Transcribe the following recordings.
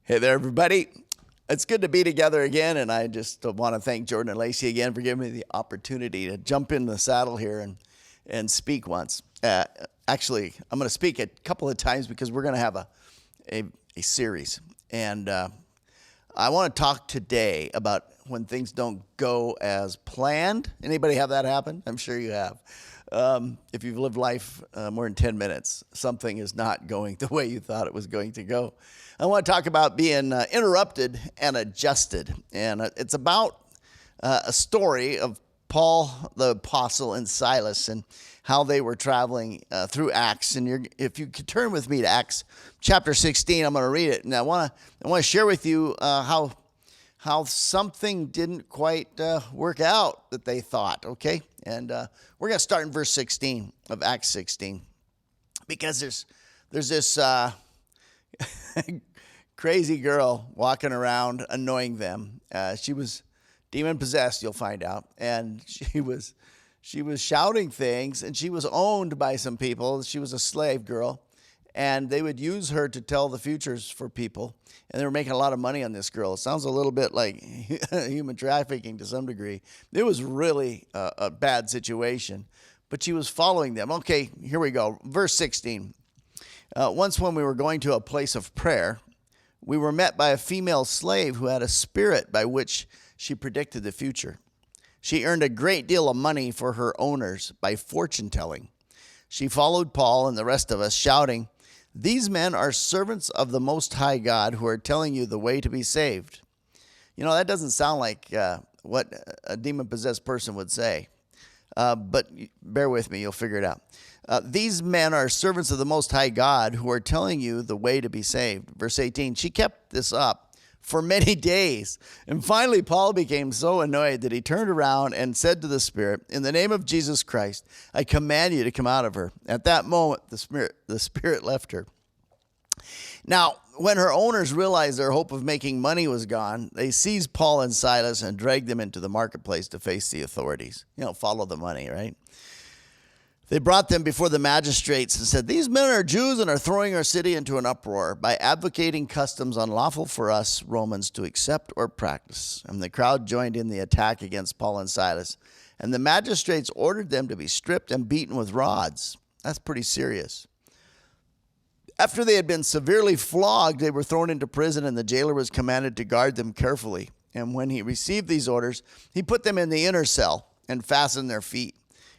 Hey there, everybody. It's good to be together again, and I just want to thank Jordan and Lacey again for giving me the opportunity to jump in the saddle here and speak once. Actually, I'm going to speak a couple of times because we're going to have a series. And I want to talk today about when things don't go as planned. Anybody have that happen? I'm sure you have. If you've lived life more than 10 minutes, something is not going the way you thought it was going to go. I want to talk about being interrupted and adjusted. And it's about a story of Paul the Apostle and Silas and how they were traveling through Acts. And if you could turn with me to Acts chapter 16, I'm going to read it. And I want to share with you how something didn't quite work out that they thought, okay? And we're going to start in verse 16 of Acts 16 because there's this crazy girl walking around annoying them. She was demon-possessed, you'll find out, and she was shouting things, and she was owned by some people. She was a slave girl, and they would use her to tell the futures for people, and they were making a lot of money on this girl. It sounds a little bit like human trafficking to some degree. It was really a bad situation, but she was following them. Okay, here we go. Verse 16. Once when we were going to a place of prayer, we were met by a female slave who had a spirit by which she predicted the future. She earned a great deal of money for her owners by fortune telling. She followed Paul and the rest of us, shouting, "These men are servants of the Most High God who are telling you the way to be saved." You know, that doesn't sound like what a demon-possessed person would say. But bear with me, you'll figure it out. These men are servants of the Most High God who are telling you the way to be saved. Verse 18, she kept this up for many days. And finally, Paul became so annoyed that he turned around and said to the spirit, "In the name of Jesus Christ, I command you to come out of her." At that moment, the spirit left her. Now, when her owners realized their hope of making money was gone, they seized Paul and Silas and dragged them into the marketplace to face the authorities. You know, follow the money, right? They brought them before the magistrates and said, "These men are Jews and are throwing our city into an uproar by advocating customs unlawful for us Romans to accept or practice." And the crowd joined in the attack against Paul and Silas. And the magistrates ordered them to be stripped and beaten with rods. That's pretty serious. After they had been severely flogged, they were thrown into prison, and the jailer was commanded to guard them carefully. And when he received these orders, he put them in the inner cell and fastened their feet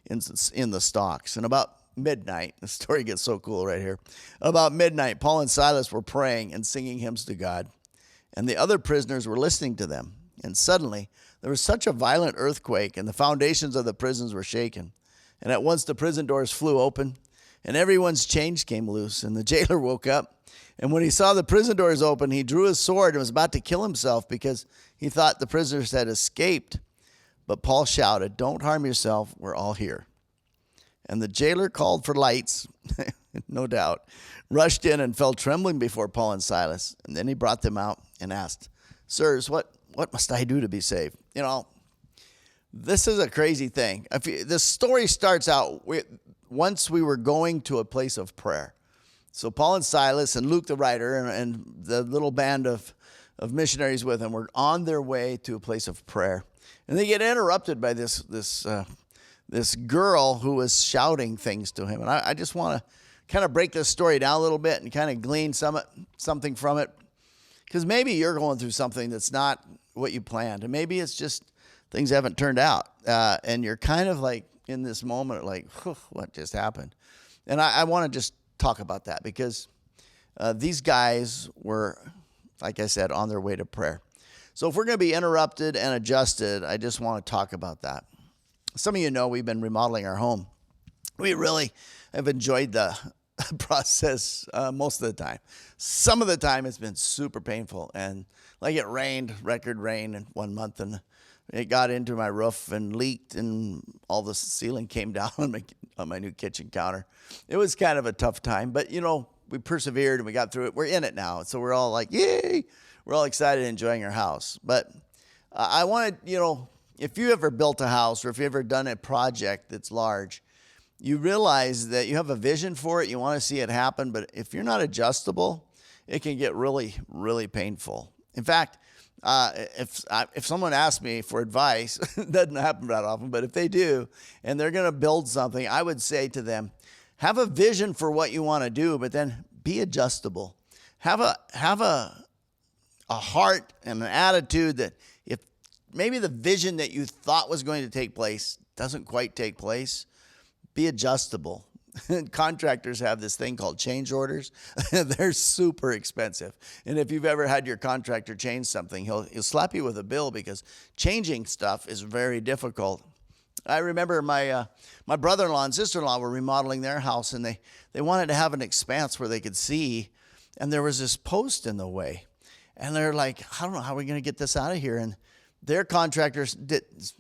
in the stocks. And about midnight, the story gets so cool right here. About midnight, Paul and Silas were praying and singing hymns to God, and the other prisoners were listening to them. And suddenly, there was such a violent earthquake, and the foundations of the prisons were shaken. And at once the prison doors flew open, and everyone's chains came loose. And the jailer woke up, and when he saw the prison doors open, he drew his sword and was about to kill himself because he thought the prisoners had escaped. But Paul shouted, "Don't harm yourself, we're all here." And the jailer called for lights, no doubt, rushed in and fell trembling before Paul and Silas. And then he brought them out and asked, "Sirs, what must I do to be saved?" You know, this is a crazy thing. This story starts out once we were going to a place of prayer. So Paul and Silas and Luke the writer and the little band of missionaries with him were on their way to a place of prayer. And they get interrupted by this girl who was shouting things to him. And I just want to kind of break this story down a little bit and kind of glean something from it. Because maybe you're going through something that's not what you planned. And maybe it's just things haven't turned out. And you're kind of like in this moment, like, what just happened? And I want to just talk about that because these guys were, like I said, on their way to prayer. So if we're going to be interrupted and adjusted, I just want to talk about that. Some of you know we've been remodeling our home. We really have enjoyed the process most of the time. Some of the time it's been super painful. And like it rained, record rain in 1 month, and it got into my roof and leaked, and all the ceiling came down on my new kitchen counter. It was kind of a tough time, but you know, we persevered and we got through it. We're in it now. So we're all like, yay! We're all excited and enjoying our house. But I wanted, if you ever built a house or if you ever done a project that's large, you realize that you have a vision for it. You want to see it happen. But if you're not adjustable, it can get really, really painful. In fact, if someone asks me for advice, it doesn't happen that often, but if they do, and they're going to build something, I would say to them, have a vision for what you want to do, but then be adjustable. Have a heart and an attitude that if maybe the vision that you thought was going to take place doesn't quite take place, be adjustable. Contractors have this thing called change orders. They're super expensive. And if you've ever had your contractor change something, he'll slap you with a bill because changing stuff is very difficult. I remember my brother-in-law and sister-in-law were remodeling their house, and they wanted to have an expanse where they could see, and there was this post in the way. And they're like, I don't know how we're going to get this out of here. And their contractors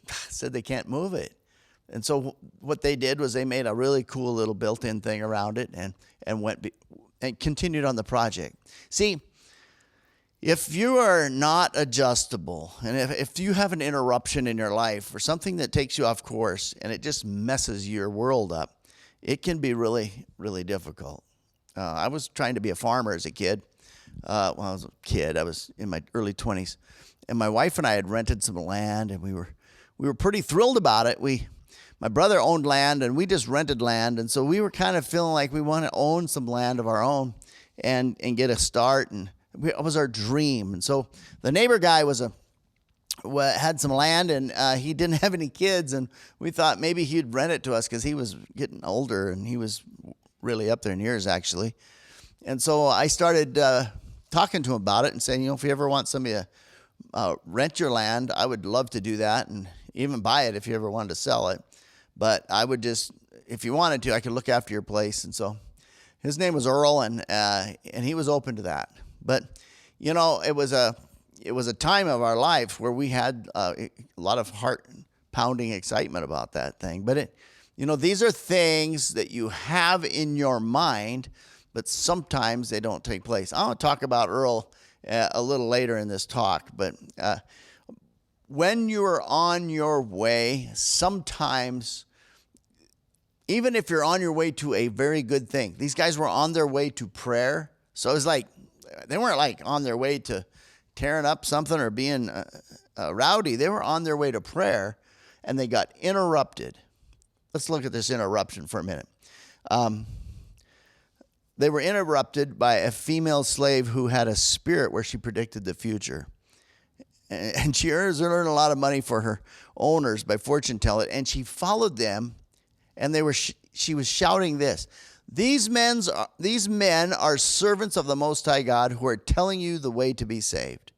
said they can't move it. And so what they did was they made a really cool little built-in thing around it and went and continued on the project. See, if you are not adjustable, and if you have an interruption in your life or something that takes you off course and it just messes your world up, it can be really, really difficult. I was trying to be a farmer as a kid. When I was a kid, I was in my early 20s, and my wife and I had rented some land, and we were pretty thrilled about it. My brother owned land, and we just rented land, and so we were kind of feeling like we want to own some land of our own and get a start, and it was our dream. And so the neighbor guy had some land, and he didn't have any kids, and we thought maybe he'd rent it to us because he was getting older, and he was really up there in years, actually. And so I started talking to him about it and saying, if you ever want somebody to rent your land, I would love to do that, and even buy it if you ever wanted to sell it. But I would just, if you wanted to, I could look after your place. And so his name was Earl, and he was open to that. But, it was a time of our life where we had a lot of heart-pounding excitement about that thing. But, these are things that you have in your mind, but sometimes they don't take place. I want to talk about Earl a little later in this talk, but when you're on your way, sometimes, even if you're on your way to a very good thing, these guys were on their way to prayer. So it was like, they weren't like on their way to tearing up something or being rowdy. They were on their way to prayer, and they got interrupted. Let's look at this interruption for a minute. They were interrupted by a female slave who had a spirit where she predicted the future. And she earned a lot of money for her owners by fortune telling, and she followed them, and she was shouting this: These men are servants of the Most High God who are telling you the way to be saved.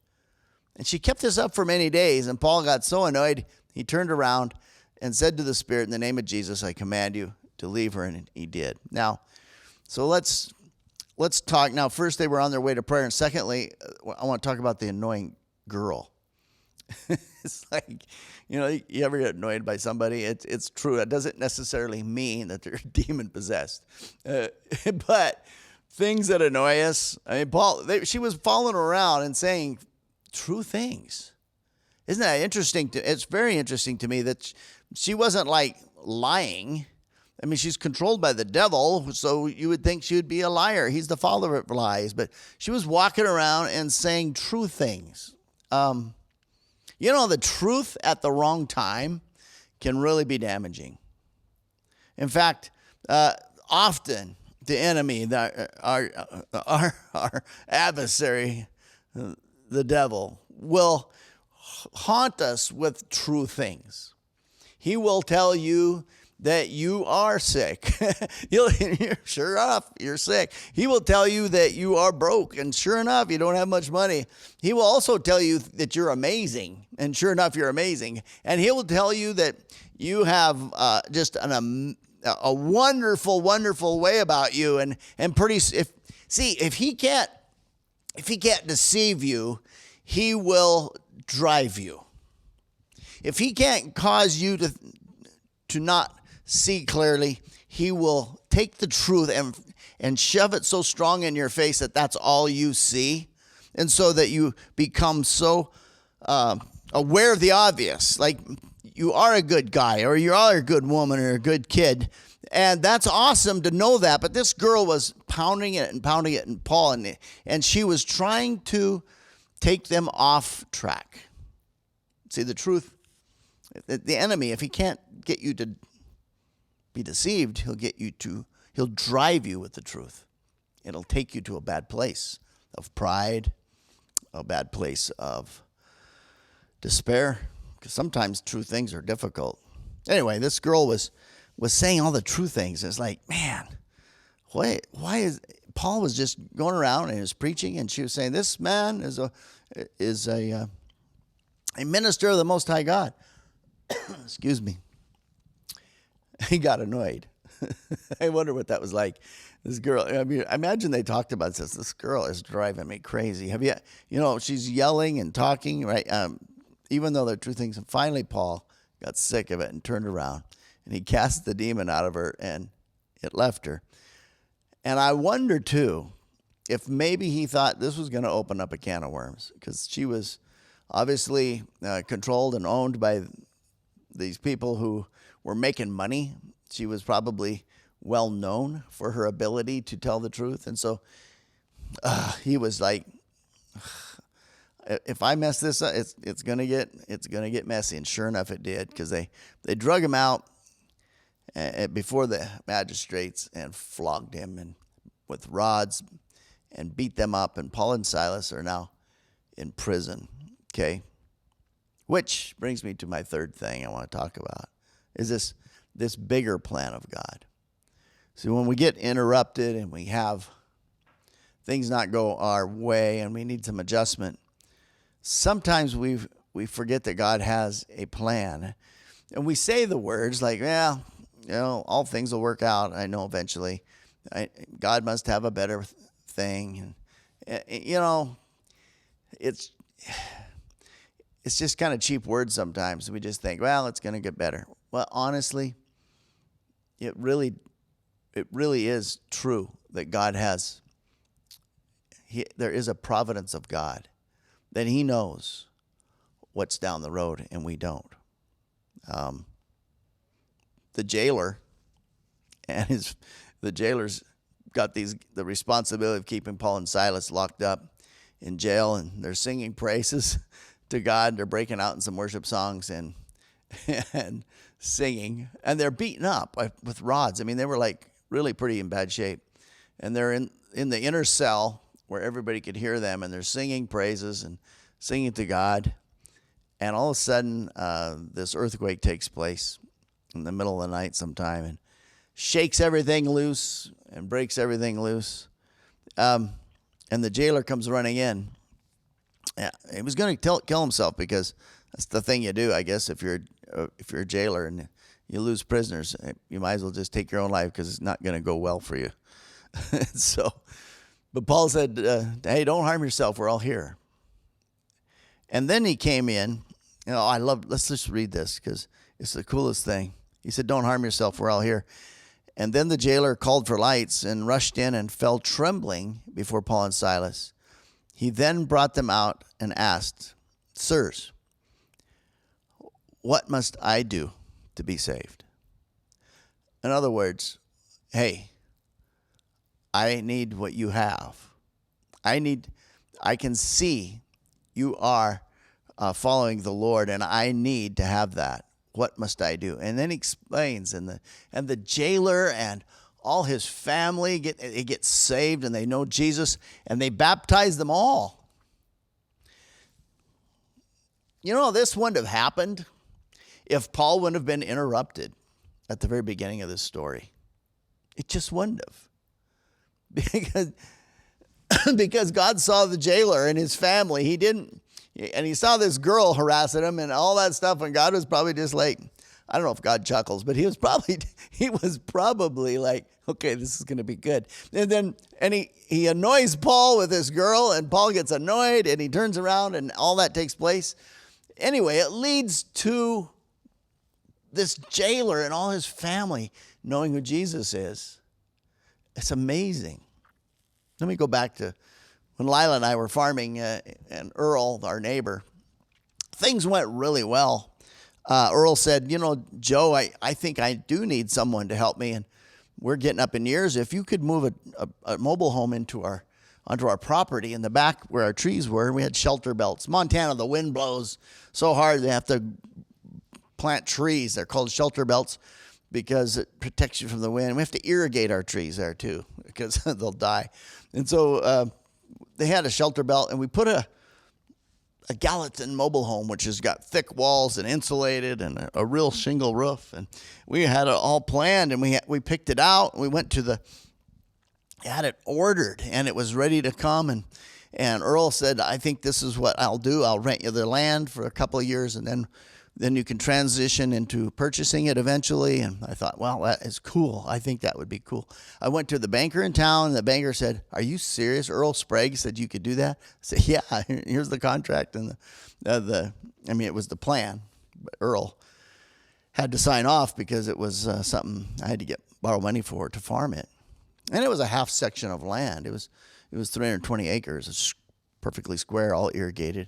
And she kept this up for many days, and Paul got so annoyed, he turned around and said to the spirit, in the name of Jesus, I command you to leave her, and he did. Now, so let's talk. Now, first, they were on their way to prayer, and secondly, I want to talk about the annoying girl. It's like, you ever get annoyed by somebody? It's true. It doesn't necessarily mean that they're demon possessed, but things that annoy us. I mean, she was following around and saying true things. Isn't that interesting? It's very interesting to me that she wasn't like lying. I mean, she's controlled by the devil, so you would think she would be a liar. He's the father of lies, but she was walking around and saying true things. The truth at the wrong time can really be damaging. In fact, often the enemy, our adversary, the devil, will haunt us with true things. He will tell you that you are sick. Sure enough, you're sick. He will tell you that you are broke, and sure enough, you don't have much money. He will also tell you that you're amazing, and sure enough, you're amazing. And he will tell you that you have just a wonderful, wonderful way about you. And if he can't deceive you, he will drive you. If he can't cause you to not see clearly, he will take the truth and shove it so strong in your face that that's all you see, and so that you become so aware of the obvious, like you are a good guy or you are a good woman or a good kid, And that's awesome to know that. But this girl was pounding it in Paul, and she was trying to take them off track. See, the truth, the enemy, if he can't get you to be deceived, he'll drive you with the truth. It'll take you to a bad place of pride, a bad place of despair, because sometimes true things are difficult. Anyway, this girl was saying all the true things. It's like, man, why is Paul was just going around and he was preaching, and she was saying, this man is a minister of the Most High God. Excuse me. He got annoyed. I wonder what that was like. This girl, I mean, imagine they talked about this. This girl is driving me crazy. She's yelling and talking, right? Even though they're true things. And finally, Paul got sick of it and turned around, and he cast the demon out of her, and it left her. And I wonder, too, if maybe he thought this was going to open up a can of worms, because she was obviously controlled and owned by these people who were making money. She was probably well known for her ability to tell the truth. And so he was like, if I mess this up, it's gonna get messy. And sure enough, it did, because they drug him out before the magistrates and flogged him and with rods and beat them up. And Paul and Silas are now in prison. Okay, which brings me to my third thing I want to talk about is this bigger plan of God. See, when we get interrupted and we have things not go our way and we need some adjustment, sometimes we forget that God has a plan. And we say the words like, well, all things will work out. I know eventually. God must have a better thing. And, it's just kind of cheap words sometimes. We just think, well, it's going to get better. Well, honestly, it really is true that God there is a providence of God, that he knows what's down the road and we don't. The jailer and the jailer's got the responsibility of keeping Paul and Silas locked up in jail, and they're singing praises to God. They're breaking out in some worship songs and singing, and they're beaten up with rods. I mean, they were like really pretty in bad shape, and they're in the inner cell where everybody could hear them, and they're singing praises and singing to God. And all of a sudden, this earthquake takes place in the middle of the night sometime and shakes everything loose and breaks everything loose. And the jailer comes running in. Yeah, he was going to kill himself, because that's the thing you do, I guess, if you're a jailer and you lose prisoners. You might as well just take your own life, because it's not going to go well for you. But Paul said, hey, don't harm yourself. We're all here. And then he came in. Let's just read this, because it's the coolest thing. He said, don't harm yourself. We're all here. And then the jailer called for lights and rushed in and fell trembling before Paul and Silas. He then brought them out and asked, sirs, what must I do to be saved? In other words, hey, I need what you have. I can see you are following the Lord, and I need to have that. What must I do? And then he explains, and the jailer and all his family get saved, and they know Jesus, and they baptize them all. This wouldn't have happened if Paul wouldn't have been interrupted at the very beginning of this story. It just wouldn't have. Because God saw the jailer and his family. And he saw this girl harassing him and all that stuff, and God was probably just like, I don't know if God chuckles, but he was probably like, okay, this is going to be good. And he annoys Paul with this girl, and Paul gets annoyed, and he turns around, and all that takes place. Anyway, it leads to this jailer and all his family knowing who Jesus is. It's amazing. Let me go back to when Lila and I were farming, and Earl, our neighbor. Things went really well. Earl said, Joe, I think I do need someone to help me. And we're getting up in years. If you could move a mobile home onto our property in the back where our trees were, we had shelter belts. Montana, the wind blows so hard they have to plant trees. They're called shelter belts because it protects you from the wind. We have to irrigate our trees there too because they'll die. And so they had a shelter belt, and we put a Gallatin mobile home, which has got thick walls and insulated and a real shingle roof. And we had it all planned, and we picked it out. We went to had it ordered, and it was ready to come. And Earl said, I think this is what I'll do. I'll rent you the land for a couple of years, and then you can transition into purchasing it eventually. And I thought, well, that is cool. I think that would be cool. I went to the banker in town, and the banker said, are you serious? Earl Sprague said you could do that? I said, yeah, here's the contract. And it was the plan. But Earl had to sign off because it was something I had to borrow money for to farm it. And it was a half section of land. It was 320 acres. It's perfectly square, all irrigated.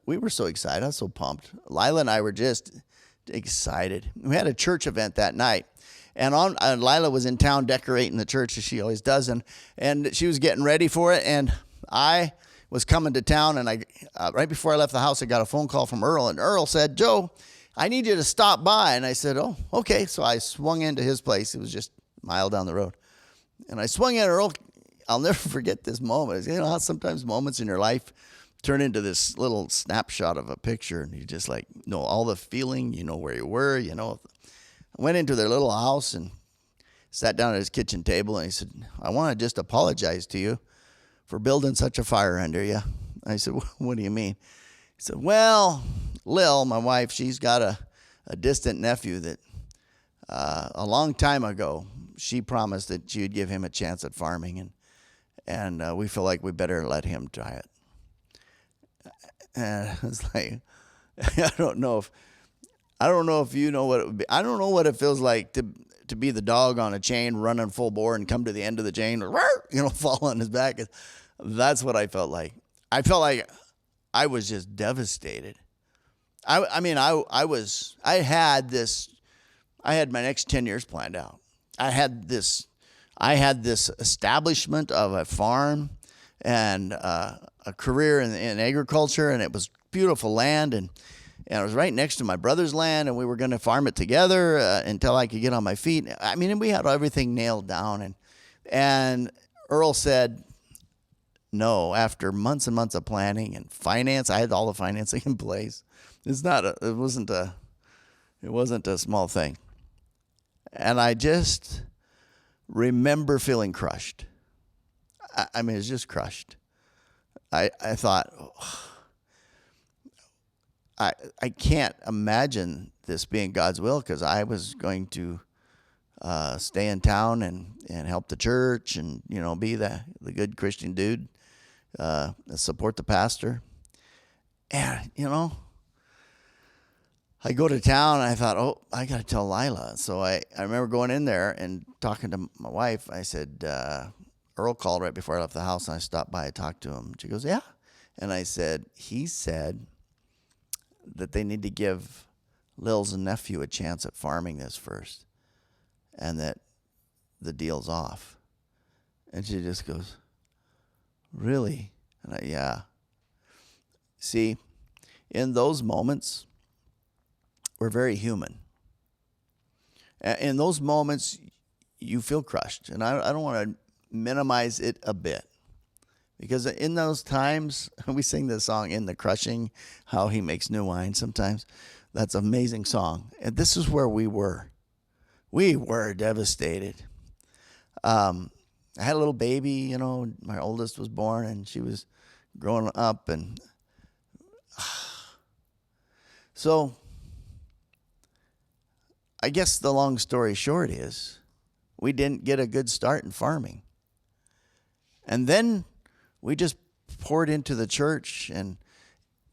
We were so excited. I was so pumped. Lila and I were just excited. We had a church event that night. And Lila was in town decorating the church, as she always does. And she was getting ready for it. And I was coming to town. And right before I left the house, I got a phone call from Earl. And Earl said, Joe, I need you to stop by. And I said, oh, okay. So I swung into his place. It was just a mile down the road. And I swung in. Earl, I'll never forget this moment. You know how sometimes moments in your life turn into this little snapshot of a picture, and you just know all the feeling, you know where you were, you know. I went into their little house and sat down at his kitchen table, and he said, I want to just apologize to you for building such a fire under you. I said, what do you mean? He said, well, Lil, my wife, she's got a distant nephew that a long time ago, she promised that she would give him a chance at farming, and we feel like we better let him try it. And it's like, I don't know if you know what it would be. I don't know what it feels like to be the dog on a chain running full bore and come to the end of the chain, fall on his back. That's what I felt like. I felt like I was just devastated. I had my next 10 years planned out. I had this establishment of a farm and a career in agriculture, and it was beautiful land, and it was right next to my brother's land, and we were going to farm it together until I could get on my feet. I mean, and we had everything nailed down, and Earl said no after months and months of planning and finance. I had all the financing in place. It wasn't a small thing. And I just remember feeling crushed. I mean, it was just crushed. I thought, I can't imagine this being God's will, because I was going to stay in town and help the church and, be the good Christian dude, support the pastor. And, I go to town, and I thought, I got to tell Lila. So I remember going in there and talking to my wife. I said, Earl called right before I left the house, and I stopped by and talked to him. She goes, yeah. And I said, he said that they need to give Lil's nephew a chance at farming this first, and that the deal's off. And she just goes, really? And yeah. See, in those moments, we're very human. In those moments, you feel crushed. And I don't want to minimize it a bit. Because in those times, we sing this song, In the Crushing, how he makes new wine sometimes. That's an amazing song. And this is where we were. We were devastated. I had a little baby, my oldest was born, and she was growing up. And so I guess the long story short is we didn't get a good start in farming. And then we just poured into the church and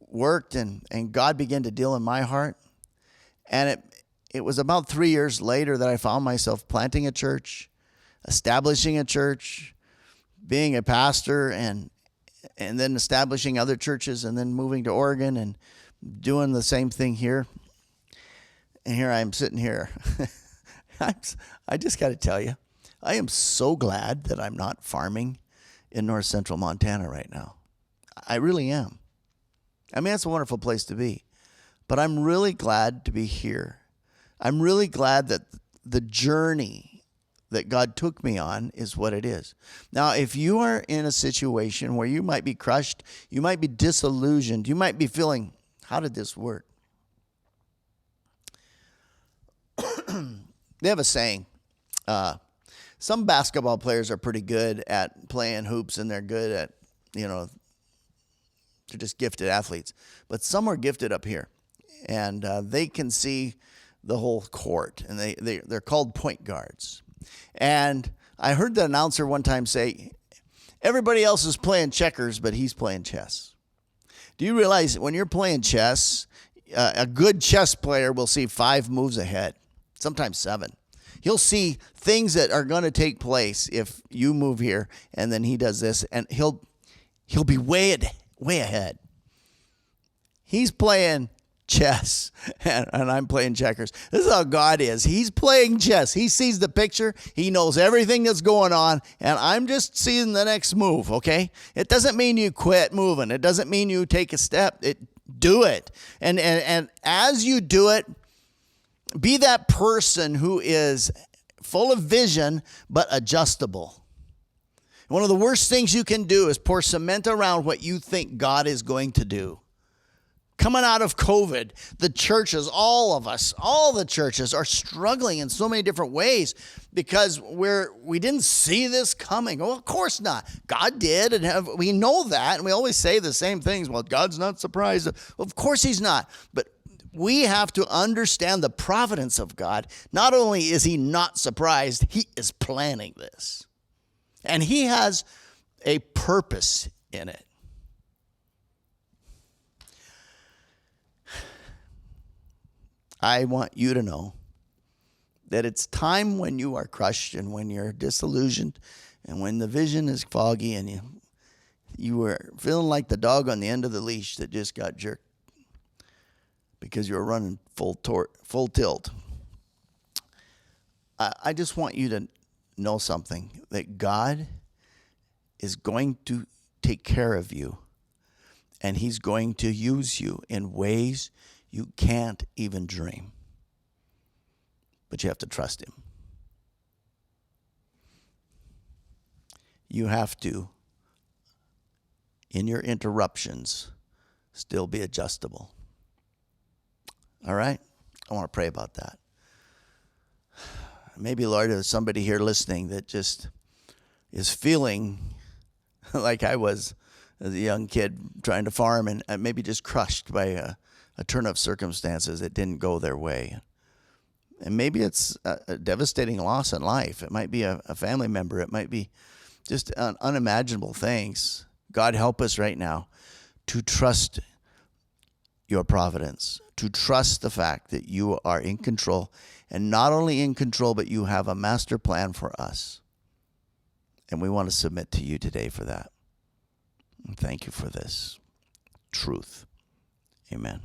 worked, and God began to deal in my heart. And it was about 3 years later that I found myself planting a church, establishing a church, being a pastor, and then establishing other churches, and then moving to Oregon and doing the same thing here. And here I am sitting here I just got to tell you, I am so glad that I'm not farming in north central Montana right now. I really am. I mean, it's a wonderful place to be. But I'm really glad to be here. I'm really glad that the journey that God took me on is what it is. Now, if you are in a situation where you might be crushed, you might be disillusioned, you might be feeling, how did this work? They have a saying. Some basketball players are pretty good at playing hoops, and they're good at, they're just gifted athletes. But some are gifted up here, and they can see the whole court, and they're called point guards. And I heard the announcer one time say, everybody else is playing checkers, but he's playing chess. Do you realize when you're playing chess, a good chess player will see 5 moves ahead, sometimes 7. He'll see things that are going to take place if you move here, and then he does this, and he'll be way ahead. He's playing chess, and I'm playing checkers. This is how God is. He's playing chess. He sees the picture. He knows everything that's going on, and I'm just seeing the next move, okay? It doesn't mean you quit moving. It doesn't mean you take a step. Do it. And as you do it, be that person who is full of vision but adjustable. One of the worst things you can do is pour cement around what you think God is going to do. Coming out of COVID, the churches, all of us, all the churches are struggling in so many different ways because we didn't see this coming. Well, of course not. God did, and we know that, and we always say the same things. Well, God's not surprised. Of course he's not. But we have to understand the providence of God. Not only is he not surprised, he is planning this. And he has a purpose in it. I want you to know that it's time when you are crushed and when you're disillusioned and when the vision is foggy and you are feeling like the dog on the end of the leash that just got jerked because you were running full tilt. I just want you to know something, that God is going to take care of you, and he's going to use you in ways you can't even dream. But you have to trust him. You have to, in your interruptions, still be adjustable. All right? I want to pray about that. Maybe, Lord, there's somebody here listening that just is feeling like I was as a young kid trying to farm and maybe just crushed by a turn of circumstances that didn't go their way. And maybe it's a devastating loss in life. It might be a family member. It might be just unimaginable things. God, help us right now to trust your providence, to trust the fact that you are in control, and not only in control, but you have a master plan for us. And we want to submit to you today for that. And thank you for this truth. Amen.